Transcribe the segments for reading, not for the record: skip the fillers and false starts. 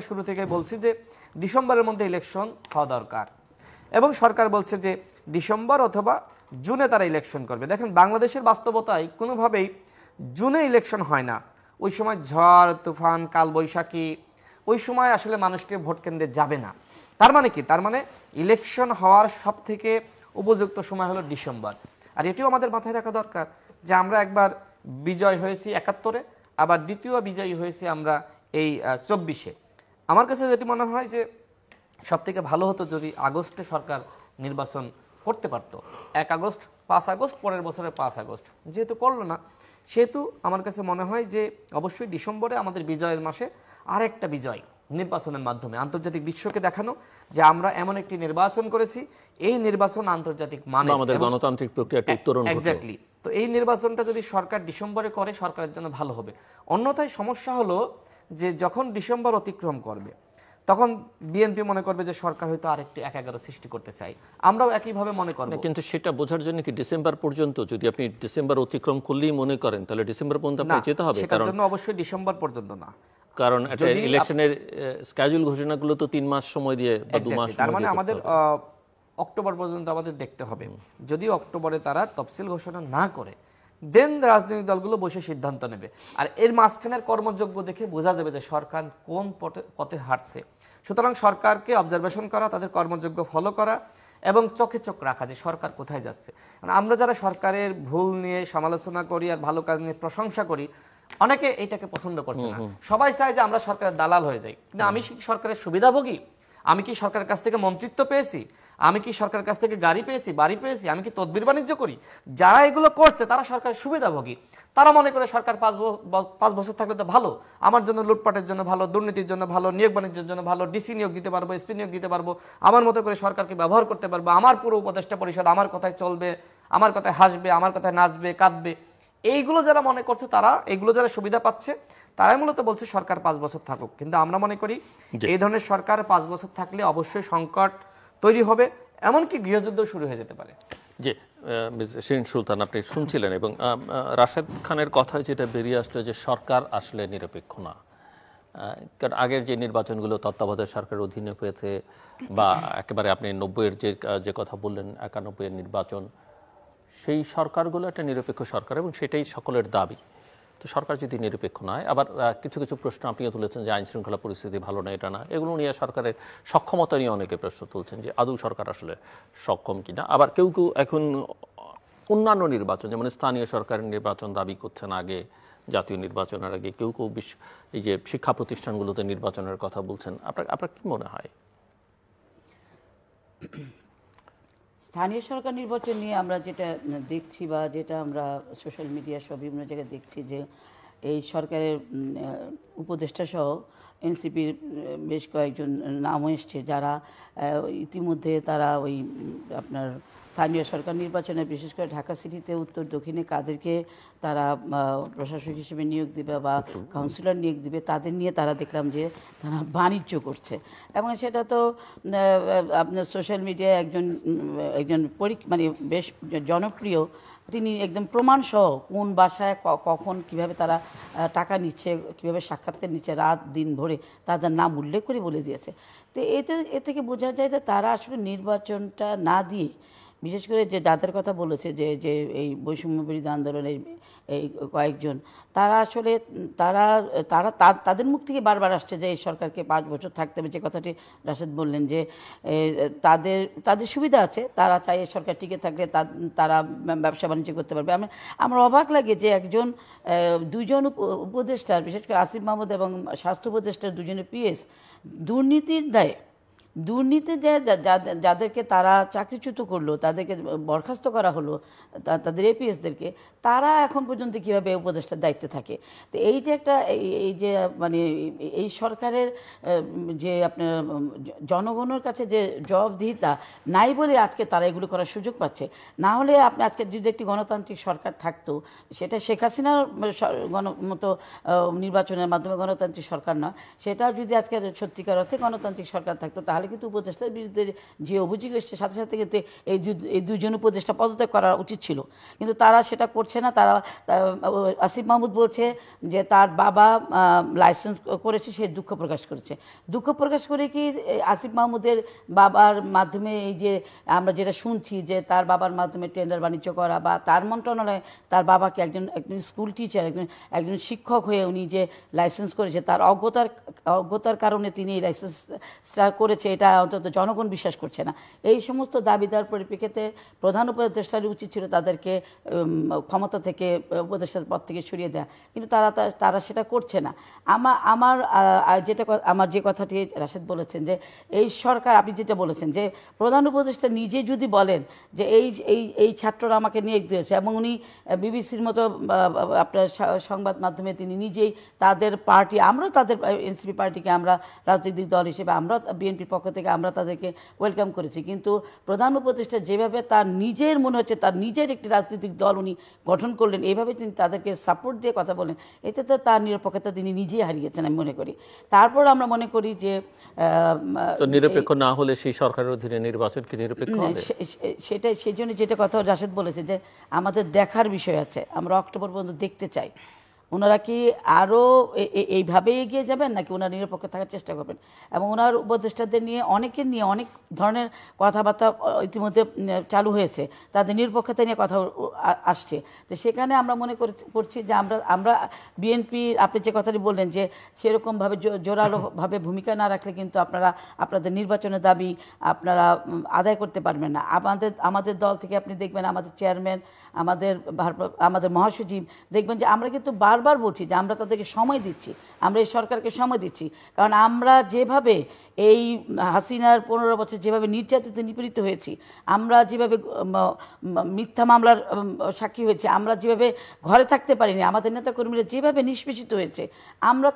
শুরু থেকে বলছি যে ডিসেম্বরের মধ্যে ইলেকশন হওয়া দরকার এবং সরকার বলছে যে ডিসেম্বর অথবা জুনে তারা ইলেকশন করবে। দেখেন বাংলাদেশের বাস্তবতায় কোনোভাবেই জুনে ইলেকশন হয় না। ওই সময় ঝড় তুফান কালবৈশাখী, ওই সময় আসলে মানুষকে ভোট কেন্দ্রে যাবে না। তার মানে কি? তার মানে ইলেকশন হওয়ার সব থেকে উপযুক্ত সময় হলো ডিসেম্বর। আর এটিও আমাদের মাথায় রাখা দরকার যে আমরা একবার বিজয় হয়েছি ৭১-এ, আবার দ্বিতীয় বিজয়ী হয়েছি আমরা এই ২৪-এ। আমার কাছে যেটি মনে হয় যে সবথেকে ভালো হতো যদি আগস্টে সরকার নির্বাচন করতে পারত। ১ আগস্ট, ৫ আগস্ট, পরের বছরের ৫ আগস্ট, যেহেতু করলো না সেহেতু আমার কাছে মনে হয় যে অবশ্যই ডিসেম্বরে আমাদের বিজয়ের মাসে আরেকটা বিজয় নির্বাচনের মাধ্যমে আন্তর্জাতিক বিশ্বকে দেখানো যে আমরা এমন একটি নির্বাচন করেছি, এই নির্বাচন আন্তর্জাতিক মানে আমাদের গণতান্ত্রিক প্রক্রিয়াটি উত্তরণ ঘটলো। এক্স্যাক্টলি। তো এই নির্বাচনটা যদি সরকার ডিসেম্বরে করে সরকারের জন্য ভালো হবে। অন্যথায় সমস্যা হলো যে যখন ডিসেম্বর অতিক্রম করবে তখন বিএনপি মনে করবে যে সরকার হয়তো আরেকটি ১/১১ সৃষ্টি করতে চাই, আমরাও একইভাবে মনে করব। কিন্তু সেটা বোঝার জন্য কি ডিসেম্বর পর্যন্ত, যদি আপনি ডিসেম্বর অতিক্রম করলেই মনে করেন তাহলে ডিসেম্বর পর্যন্ত আপনাকে যেতে হবে? সেটার জন্য অবশ্যই ডিসেম্বর পর্যন্ত না, কারণ একটা ইলেকশনের স্কেজুল ঘোষণাগুলো তো ৩ মাস সময় দিয়ে বা ২ মাস। তার মানে আমাদের অক্টোবর পর্যন্ত আমাদের দেখতে হবে। যদি অক্টোবরে তারা তফসিল ঘোষণা না করে দেন রাজনৈতিক দলগুলো বসে সিদ্ধান্ত নেবে। আর এর মাঝখানের কর্মযোগ্য দেখে বোঝা যাবে যে সরকার কোন পথে হাঁটছে। সুতরাং সরকারকে অবজারভেশন করা, তাদের কর্মযোগ্য ফলো করা এবং চোখে চোখ রাখা যে সরকার কোথায় যাচ্ছে। আমরা যারা সরকারের ভুল নিয়ে সমালোচনা করি আর ভালো কাজ নিয়ে প্রশংসা করি, অনেকে এটাকে পছন্দ করছে না। সবাই চায় যে আমরা সরকারের দালাল হয়ে যাই। কিন্তু আমি কি সরকারের সুবিধাভোগী? আমি কি সরকারের কাছ থেকে মন্ত্রিত্ব পেয়েছি? আমি কি সরকারের কাছ থেকে গাড়ি পেয়েছি, বাড়ি পেয়েছি? আমি কি তদবির বাণিজ্য করি? যারা এগুলো করছে তারা সরকারের সুবিধাভোগী। তারা মনে করে সরকার ৫ বছর থাকলে তো ভালো, আমার জন্য লুটপাটের জন্য ভালো, দুর্নীতির জন্য ভালো, নিয়োগ বাণিজ্যের জন্য ভালো, ডিসি নিয়োগ দিতে পারবো, এসপি নিয়োগ দিতে পারবো, আমার মতো করে সরকারকে ব্যবহার করতে পারবো, আমার পুরো উপদেষ্টা পরিষদ আমার কথায় চলবে, আমার কথায় হাসবে, আমার কথায় নাচবে কাঁদবে। এইগুলো যারা মনে করছে, তারা এগুলো যারা সুবিধা পাচ্ছে তারাই মূলত বলছে সরকার ৫ বছর থাকুক। কিন্তু আমরা মনে করি এই ধরনের সরকার ৫ বছর থাকলে অবশ্যই সংকট তৈরি হবে, এমনকি গৃহযুদ্ধ শুরু হয়ে যেতে পারে। জি, শিরিন সুলতান আপনি শুনছিলেন এবং রাশেদ খানের কথা যেটা বেরিয়ে আসলো যে সরকার আসলে নিরপেক্ষ না। কারণ আগের যে নির্বাচনগুলো তত্ত্বাবধায়ক সরকারের অধীনে হয়েছে বা একেবারে আপনি ৯০-এর যে কথা বললেন ৯১-এর নির্বাচন, সেই সরকারগুলো একটা নিরপেক্ষ সরকার এবং সেটাই সকলের দাবি। তো সরকার যদি নিরপেক্ষ নয়, আবার কিছু কিছু প্রশ্ন আপনিও তুলেছেন যে আইন শৃঙ্খলা পরিস্থিতি ভালো না, এটা না, এগুলো নিয়ে সরকারের সক্ষমতা নিয়ে অনেকে প্রশ্ন তুলছেন যে আদৌ সরকার আসলে সক্ষম কিনা। আবার কেউ কেউ এখন অন্যান্য নির্বাচন যেমন স্থানীয় সরকারের নির্বাচন দাবি করছেন আগে, জাতীয় নির্বাচনের আগে কেউ কেউ এই যে শিক্ষা প্রতিষ্ঠানগুলোতে নির্বাচনের কথা বলছেন। আপনার কি মনে হয়? স্থানীয় সরকার নির্বাচন নিয়ে আমরা যেটা দেখছি বা যেটা আমরা সোশ্যাল মিডিয়া সব বিভিন্ন জায়গায় দেখছি যে এই সরকারের উপদেষ্টা সহ এনসিপির বেশ কয়েকজন নামও এসছে যারা ইতিমধ্যে তারা ওই আপনার স্থানীয় সরকার নির্বাচনে বিশেষ করে ঢাকা সিটিতে উত্তর দক্ষিণে কাদেরকে তারা প্রশাসক হিসেবে নিয়োগ দিবে বা কাউন্সিলর নিয়োগ দিবে তাদের নিয়ে তারা দেখলাম যে তারা বাণিজ্য করছে। এবং সেটা তো আপনার সোশ্যাল মিডিয়ায় একজন মানে বেশ জনপ্রিয়, তিনি একদম প্রমাণসহ কোন বাসায় কখন কিভাবে তারা টাকা নিচ্ছে, কিভাবে সাক্ষাৎকার নিচ্ছে, রাত দিন ভরে তাদের নাম উল্লেখ করে বলে দিয়েছে। তো এ থেকে বোঝা যায় যে তারা আসলে নির্বাচনটা না দিয়ে, বিশেষ করে যে যাদের কথা বলেছে যে এই বৈষম্য বিরোধী আন্দোলনের এই কয়েকজন, তারা আসলে তাদের মুখ থেকে বারবার আসছে যে এই সরকারকে ৫ বছর থাকতে হবে। যে কথাটি রাশেদ বললেন যে তাদের সুবিধা আছে, তারা চাই এই সরকার টিকে থাকলে তারা ব্যবসা বাণিজ্য করতে পারবে। আমার অবাক লাগে যে দুইজন উপদেষ্টার, বিশেষ করে আসিফ মাহমুদ এবং স্বাস্থ্য উপদেষ্টার দুজনের পিএস দুর্নীতির দায়ে, দুর্নীতি যাদেরকে তারা চাকরিচ্যুত করলো, তাদেরকে বরখাস্ত করা হলো, তাদের এপিএসদেরকে, তারা এখন পর্যন্ত কীভাবে উপদেষ্টার দায়িত্বে থাকে। তো এই যে একটা এই যে মানে এই সরকারের যে আপনার জনগণের কাছে যে জবাবদিহিতা নাই বলে আজকে তারা এগুলো করার সুযোগ পাচ্ছে। না হলে আপনি আজকে যদি একটি গণতান্ত্রিক সরকার থাকতো, সেটা শেখ হাসিনার মতো নির্বাচনের মাধ্যমে গণতান্ত্রিক সরকার নয়, সেটা যদি আজকে সত্যিকার অর্থে গণতান্ত্রিক সরকার থাকতো তাহলে তাহলে কিন্তু উপদেষ্টার বিরুদ্ধে যে অভিযোগ এসছে সাথে সাথে কিন্তু এই দুজন উপদেষ্টা পদত্যাগ করা উচিত ছিল, কিন্তু তারা সেটা করছে না। তারা আসিফ মাহমুদ বলছে যে তার বাবা লাইসেন্স করেছে, সে দুঃখ প্রকাশ করেছে। দুঃখ প্রকাশ করে কি আসিফ মাহমুদের বাবার মাধ্যমে এই যে আমরা যেটা শুনছি যে তার বাবার মাধ্যমে টেন্ডার বাণিজ্য করা, বা তার মন্ত্রণালয়ে তার বাবাকে একজন স্কুল টিচার, একজন শিক্ষক হয়ে উনি যে লাইসেন্স করেছে, তার অজ্ঞতার কারণে তিনি এই লাইসেন্সটা করেছে, এটা অন্তত জনগণ বিশ্বাস করছে না। এই সমস্ত দাবিদার পরিপ্রেক্ষিতে প্রধান উপদেষ্টার উচিত ছিল তাদেরকে ক্ষমতা থেকে, উপদেষ্টার পদ থেকে সরিয়ে দেওয়া, কিন্তু তারা সেটা করছে না। আমার যে কথাটি রাশেদ বলেছেন যে এই সরকার, আপনি যেটা বলেছেন যে প্রধান উপদেষ্টা নিজে যদি বলেন যে এই ছাত্ররা আমাকে নিয়োগ দিয়েছে, এবং উনি বিবিসির মতো আপনার সংবাদ মাধ্যমে তিনি নিজেই তাদের পার্টি, আমরা তাদের এনসিপি পার্টিকে আমরা রাজনৈতিক দল হিসেবে, আমরা বিএনপির পক্ষ থেকে আমরা তাদেরকে ওয়েলকাম করেছি, কিন্তু প্রধান উপদেষ্টা যেভাবে তার নিজের মনে হচ্ছে তার নিজের একটি রাজনৈতিক দল উনি গঠন করলেন, এইভাবে তিনি তাদেরকে সাপোর্ট দিয়ে কথা বলেন, এতে তো তার নিরপেক্ষতা তিনি নিজেই হারিয়েছেন আমি মনে করি। তারপর আমরা মনে করি যে নিরপেক্ষ না হলে সেই সরকারের অধীনে নির্বাচন কি নিরপেক্ষ হবে? সেটাই, সেই জন্য যেটা কথা রাশেদ বলেছে যে আমাদের দেখার বিষয় আছে, আমরা অক্টোবর পর্যন্ত দেখতে চাই ওনারা কি আরও এইভাবে এগিয়ে যাবেন নাকি ওনারা নিরপেক্ষ থাকার চেষ্টা করবেন। এবং ওনার উপদেষ্টাদের নিয়ে অনেকের নিয়ে অনেক ধরনের কথাবার্তা ইতিমধ্যে চালু হয়েছে, তাদের নিরপেক্ষতা নিয়ে কথা আসছে। তো সেখানে আমরা মনে করছি যে আমরা বিএনপি, আপনি যে কথাটি বললেন যে সেরকমভাবে জোরালোভাবে ভূমিকা না রাখলে কিন্তু আপনাদের নির্বাচনের দাবি আপনারা আদায় করতে পারবেন না। আমাদের দল থেকে আপনি দেখবেন আমাদের চেয়ারম্যান, আমাদের মহাসচিব দেখবেন যে আমরা কিন্তু বারবার বলছি যে আমরা তাদেরকে সময় দিচ্ছি, আমরা এই সরকারকে সময় দিচ্ছি, কারণ আমরা যেভাবে এই হাসিনার 15 বছর যেভাবে নির্যাতিত নিপীড়িত হয়েছি, আমরা যেভাবে মিথ্যা মামলার সাক্ষী হয়েছে, আমরা যেভাবে ঘরে থাকতে পারিনি, আমাদের নেতাকর্মীরা যেভাবে নিষ্পেষিত হয়েছে,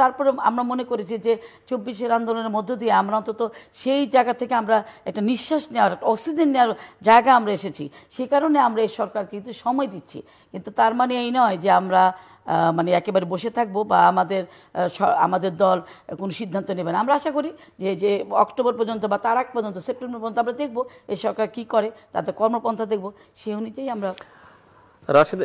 তারপরে আমরা মনে করেছি যে 24-এর আন্দোলনের মধ্য দিয়ে আমরা অন্তত সেই জায়গা থেকে আমরা একটা নিঃশ্বাস নেওয়ার, অক্সিজেন নেওয়ার জায়গা আমরা এসেছি। সেই কারণে আমরা এই সরকার কিন্তু সময় দিচ্ছি, কিন্তু তার মানে এই নয় যে আমরা মানে একেবারে বসে থাকবো বা আমাদের দল কোনো সিদ্ধান্ত নেবে না। আমরা আশা করি যে অক্টোবর পর্যন্ত বা তার আগ পর্যন্ত, সেপ্টেম্বর পর্যন্ত আমরা দেখবো এই সরকার কি করে, তাদের কর্মপন্থা দেখবো, সেই অনুযায়ী আমরা। রাশেদ,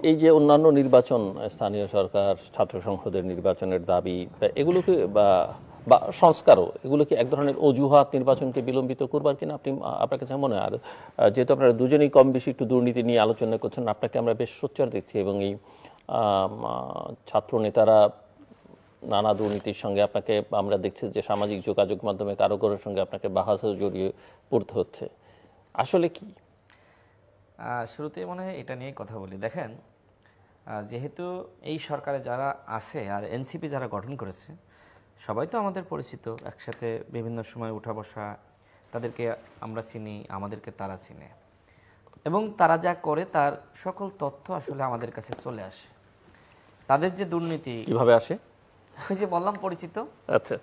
এই যে অন্যান্য নির্বাচন, স্থানীয় সরকার, ছাত্র সংসদের নির্বাচনের দাবি, এগুলোকে বা সংস্কারও, এগুলো কি এক ধরনের অজুহাত নির্বাচনকে বিলম্বিত করবার কিনা আপনার কাছে মনে হয়? আর যেহেতু আপনারা দুজনেই কম বেশি একটু দুর্নীতি নিয়ে আলোচনা করছেন, আপনাকে আমরা বেশ সোচ্চার দেখছি, এবং এই ছাত্র নেতারা নানা দুর্নীতির সঙ্গে আপনাকে আমরা দেখছি যে সামাজিক যোগাযোগ মাধ্যমে কারো কারোর সঙ্গে আপনাকে বাহাসে জড়িয়ে পড়তে হচ্ছে, আসলে কি? শুরুতে মনে হয় এটা নিয়ে কথা বলি। দেখেন, যেহেতু এই সরকারে যারা আছে আর এনসিপি যারা গঠন করেছে সবাই তো আমাদের পরিচিত, একসাথে বিভিন্ন সময় উঠা বসা, তাদেরকে আমরা চিনি, আমাদেরকে তারা চিনে, এবং তারা যা করে তার সকল তথ্য আসলে আমাদের কাছে চলে আসে। তাদের যে দুর্নীতি কিভাবে আসে, ওই যে বললাম পরিচিত, আচ্ছা,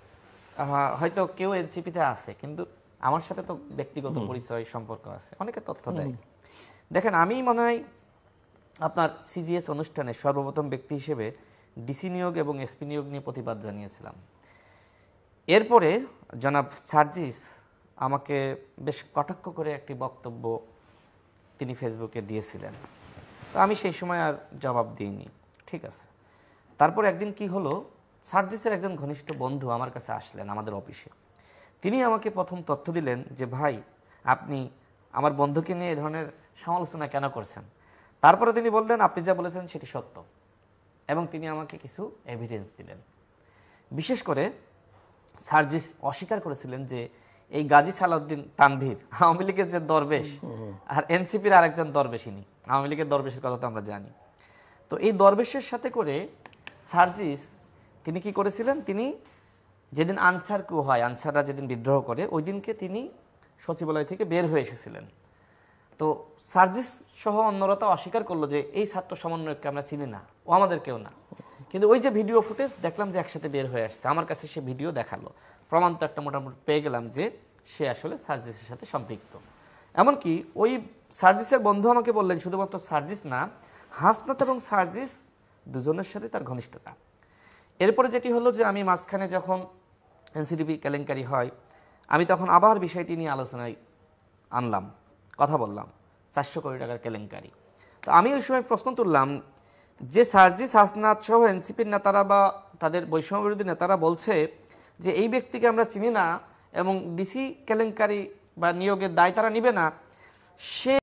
হয়তো কেউ এনসিপিতে আছে কিন্তু আমার সাথে তো ব্যক্তিগত পরিচয় সম্পর্ক আছে, অনেকে তথ্য দেয়। দেখেন, আমি মনে হয় আপনার সিজিএস অনুষ্ঠানে সর্বপ্রথম ব্যক্তি হিসেবে ডিসি নিয়োগ এবং এসপি নিয়োগ নিয়ে প্রতিবাদ জানিয়েছিলাম। এরপরে জনাব সার্জিস আমাকে বেশ কটাক্ষ করে একটি বক্তব্য তিনি ফেসবুকে দিয়েছিলেন, তো আমি সেই সময় আর জবাব দিইনি, ঠিক আছে। তারপর একদিন কি হলো, সার্জিসের একজন ঘনিষ্ঠ বন্ধু আমার কাছে আসলেন আমাদের অফিসে। তিনি আমাকে প্রথম তথ্য দিলেন যে ভাই, আপনি আমার বন্ধুকে নিয়ে এ ধরনের সমালোচনা কেন করছেন। তারপরে তিনি বললেন আপনি যা বলেছেন সেটি সত্য, এবং তিনি আমাকে কিছু এভিডেন্স দিলেন। বিশেষ করে সার্জিস অস্বীকার করেছিলেন যে এই গাজী সালাউদ্দিন তানভীর আওয়ামী লীগের যে দরবেশ, আর এনসিপির আরেকজন দরবেশ, ইনি আওয়ামী লীগের দরবেশের কথা তো আমরা জানি। তো এই দরবেশের সাথে করে সার্জিস তিনি কি করেছিলেন, তিনি যেদিন আনসার কু হয়, আনসাররা যেদিন বিদ্রোহ করে, ওই দিনকে তিনি সচিবালয় থেকে বের হয়ে এসেছিলেন। তো সার্জিস সহ অন্যরা তো অস্বীকার করলো যে এই ছাত্র সমন্বয়ককে আমরা চিনি না, ও আমাদের কেউ না, কিন্তু ওই যে ভিডিও ফুটেজ দেখলাম যে একসাথে বের হয়ে আসছে, আমার কাছে সে ভিডিও দেখালো, প্রমাণ তো একটা মোটামুটি পেয়ে গেলাম যে সে আসলে সার্জিসের সাথে সম্পৃক্ত। এমনকি ওই সার্জিসের বন্ধু আমাকে বললেন শুধুমাত্র সার্জিস না, হাসনাত এবং সার্জিস দুজনের সাথে তার ঘনিষ্ঠতা। এরপরে যেটি হলো যে আমি মাঝখানে যখন এনসিডিবি কেলেঙ্কারি হয়, আমি তখন আবার বিষয়টি নিয়ে আলোচনায় আনলাম, কথা বললাম 400 কোটি টাকার কেলেঙ্কারি। তো আমি ওই সময় প্রশ্ন তুললাম যে সার্জিস হাসনাত সহ এনসিপির নেতারা বা তাদের বৈষম্য বিরোধী নেতারা বলছে যে এই ব্যক্তিকে আমরা চিনি না এবং ডিসি কেলেঙ্কারি বা নিয়োগের দায় তারা নিবে না, সে